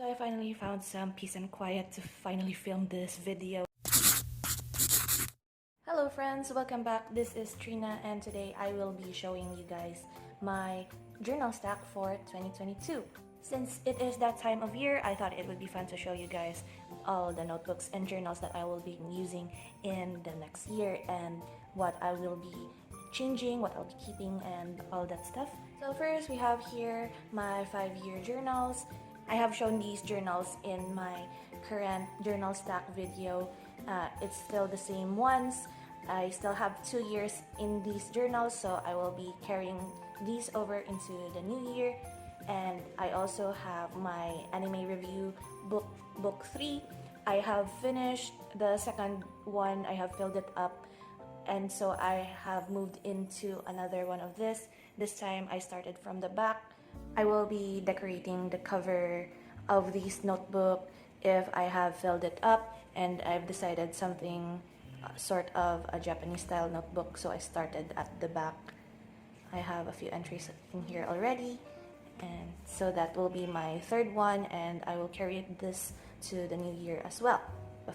So I finally found some peace and quiet to finally film this video. Hello friends, welcome back. This is Trina and today I will be showing you guys my journal stack for 2022. Since it is that time of year, I thought it would be fun to show you guys all the notebooks and journals that I will be using in the next year and what I will be changing, what I'll be keeping, and all that stuff. So first we have here my 5-year journals. I have shown these journals in my current journal stack video. It's still the same ones. I still have 2 years in these journals, so I will be carrying these over into the new year. And I also have my anime review book 3. I have finished the second one. I have filled it up, and so I have moved into another one of this. This time I started from the back. I will be decorating the cover of this notebook if I have filled it up, and I've decided something sort of a Japanese style notebook, so I started at the back. I have a few entries in here already, and so that will be my third one, and I will carry this to the new year as well.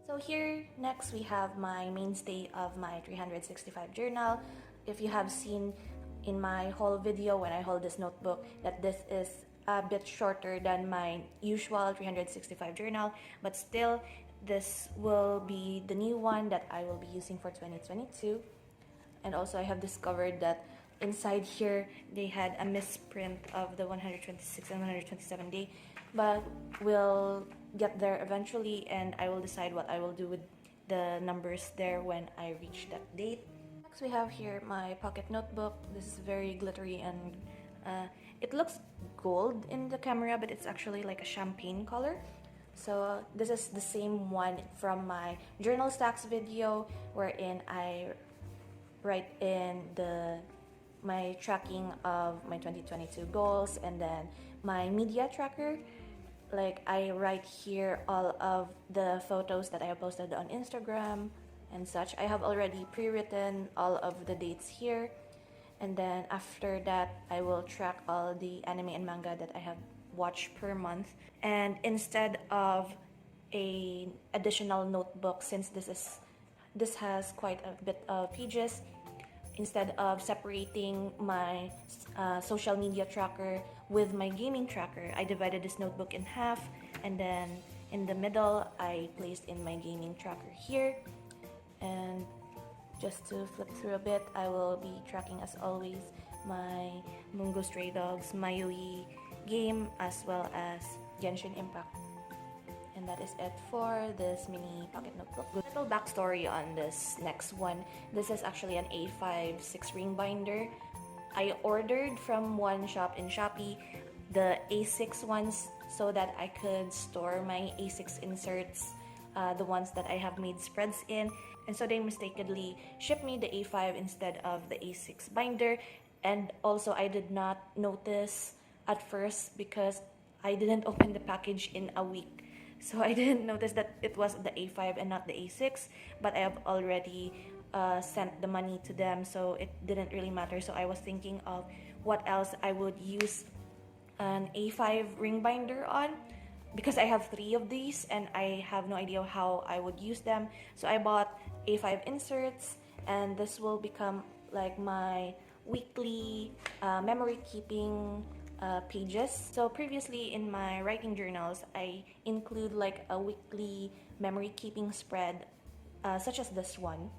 So here next we have my mainstay of my 365 journal. If you have seen in my whole video when I hold this notebook that this is a bit shorter than my usual 365 journal, but still this will be the new one that I will be using for 2022. And also I have discovered that inside here they had a misprint of the 126 and 127 day, but we'll get there eventually, and I will decide what I will do with the numbers there when I reach that date. Next we have here my pocket notebook. This is very glittery and it looks gold in the camera, but it's actually like a champagne color. So this is the same one from my journal stacks video, wherein I write in my tracking of my 2022 goals, and then my media tracker. Like I write here all of the photos that I have posted on Instagram and such. I have already pre-written all of the dates here, and then after that I will track all the anime and manga that I have watched per month. And instead of a additional notebook, since this has quite a bit of pages, instead of separating my social media tracker with my gaming tracker, I divided this notebook in half, and then in the middle I placed in my gaming tracker here. And just to flip through a bit, I will be tracking as always my Mungo Stray Dogs Mayui game as well as Genshin Impact. And that is it for this mini pocket notebook. Little backstory on this next one. This is actually an A5 6-ring binder. I ordered from one shop in Shopee the A6 ones so that I could store my A6 inserts, the ones that I have made spreads in. And so they mistakenly shipped me the A5 instead of the A6 binder. And also I did not notice at first because I didn't open the package in a week. So I didn't notice that it was the A5 and not the A6, but I have already sent the money to them, so it didn't really matter. So I was thinking of what else I would use an A5 ring binder on, because I have 3 of these and I have no idea how I would use them. So I bought A5 inserts, and this will become like my weekly memory keeping pages. So previously in my writing journals, I include like a weekly memory keeping spread, such as this one.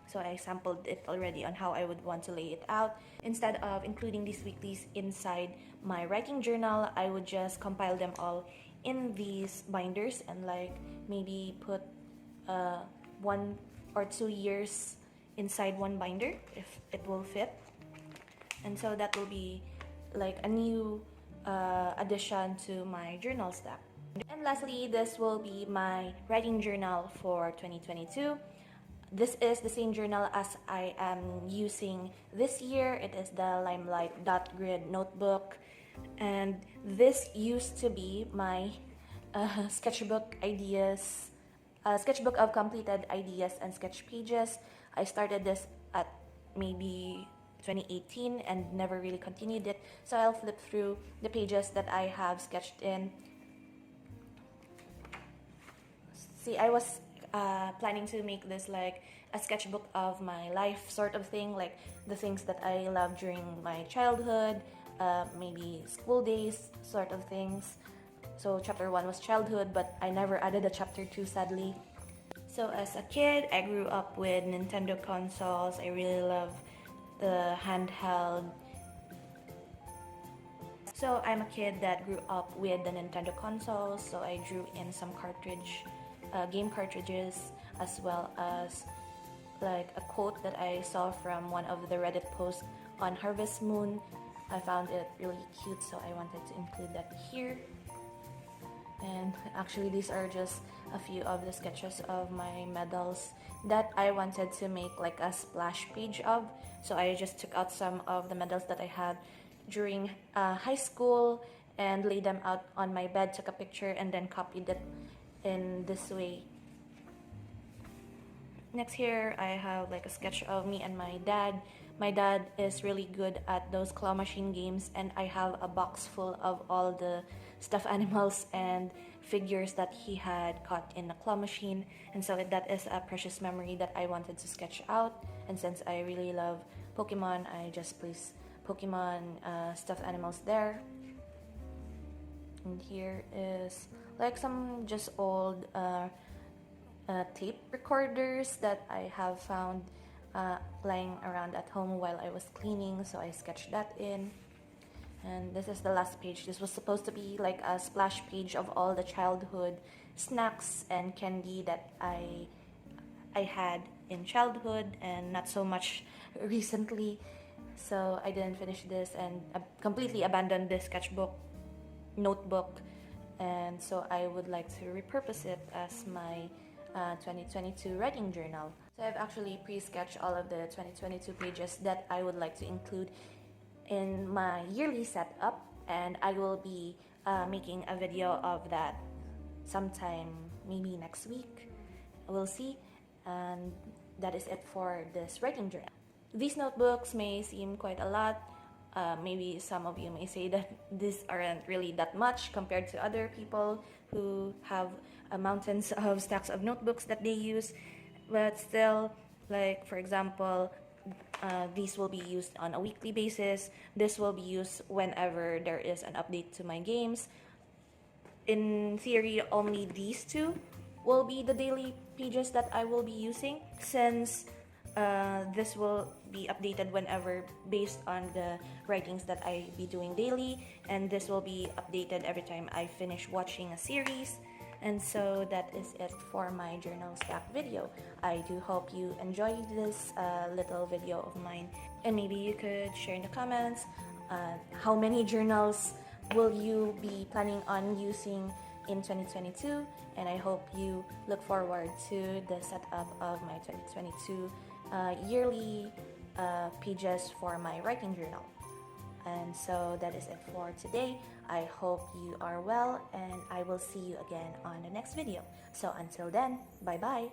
So I sampled it already on how I would want to lay it out. Instead of including these weeklies inside my writing journal, I would just compile them all in these binders and like maybe put 1 or 2 years inside one binder if it will fit. And so that will be like a new addition to my journal stack. And lastly, this will be my writing journal for 2022. This is the same journal as I am using this year. It is the Limelight dot grid notebook, and this used to be my sketchbook ideas, sketchbook of completed ideas and sketch pages. I started this at maybe 2018 and never really continued it, so I'll flip through the pages that I have sketched in See, I was planning to make this like a sketchbook of my life sort of thing, like the things that I loved during my childhood, maybe school days sort of things. So chapter 1 was childhood, but I never added a chapter 2, sadly. So as a kid, I grew up with Nintendo consoles. I really love the handheld. So I'm a kid that grew up with the Nintendo consoles, so I drew in some game cartridges, as well as like a quote that I saw from one of the Reddit posts on Harvest Moon. I found it really cute, so I wanted to include that here. And actually, these are just a few of the sketches of my medals that I wanted to make like a splash page of. So I just took out some of the medals that I had during high school and laid them out on my bed, took a picture, and then copied it in this way. Next here, I have like a sketch of me and my dad. My dad is really good at those claw machine games, and I have a box full of all the stuffed animals and figures that he had caught in the claw machine. And so that is a precious memory that I wanted to sketch out. And since I really love Pokemon, I just placed Pokemon stuffed animals there. And here is like some just old tape recorders that I have found lying around at home while I was cleaning, so I sketched that in. And this is the last page. This was supposed to be like a splash page of all the childhood snacks and candy that I had in childhood and not so much recently. So I didn't finish this and completely abandoned this sketchbook notebook, and so I would like to repurpose it as my 2022 writing journal. So I've actually pre-sketched all of the 2022 pages that I would like to include in my yearly setup, and I will be making a video of that sometime maybe next week. We'll see. And that is it for this writing journal. These notebooks may seem quite a lot. Maybe some of you may say that these aren't really that much compared to other people who have mountains of stacks of notebooks that they use. But still, like for example, these will be used on a weekly basis. This will be used whenever there is an update to my games. In theory, only these two will be the daily pages that I will be using, since this will be updated whenever based on the writings that I be doing daily, and this will be updated every time I finish watching a series. And so that is it for my journal stack video. I do hope you enjoyed this little video of mine, and maybe you could share in the comments how many journals will you be planning on using in 2022, and I hope you look forward to the setup of my 2022 yearly pages for my writing journal. And so that is it for today. I hope you are well, and I will see you again on the next video. So until then, bye bye.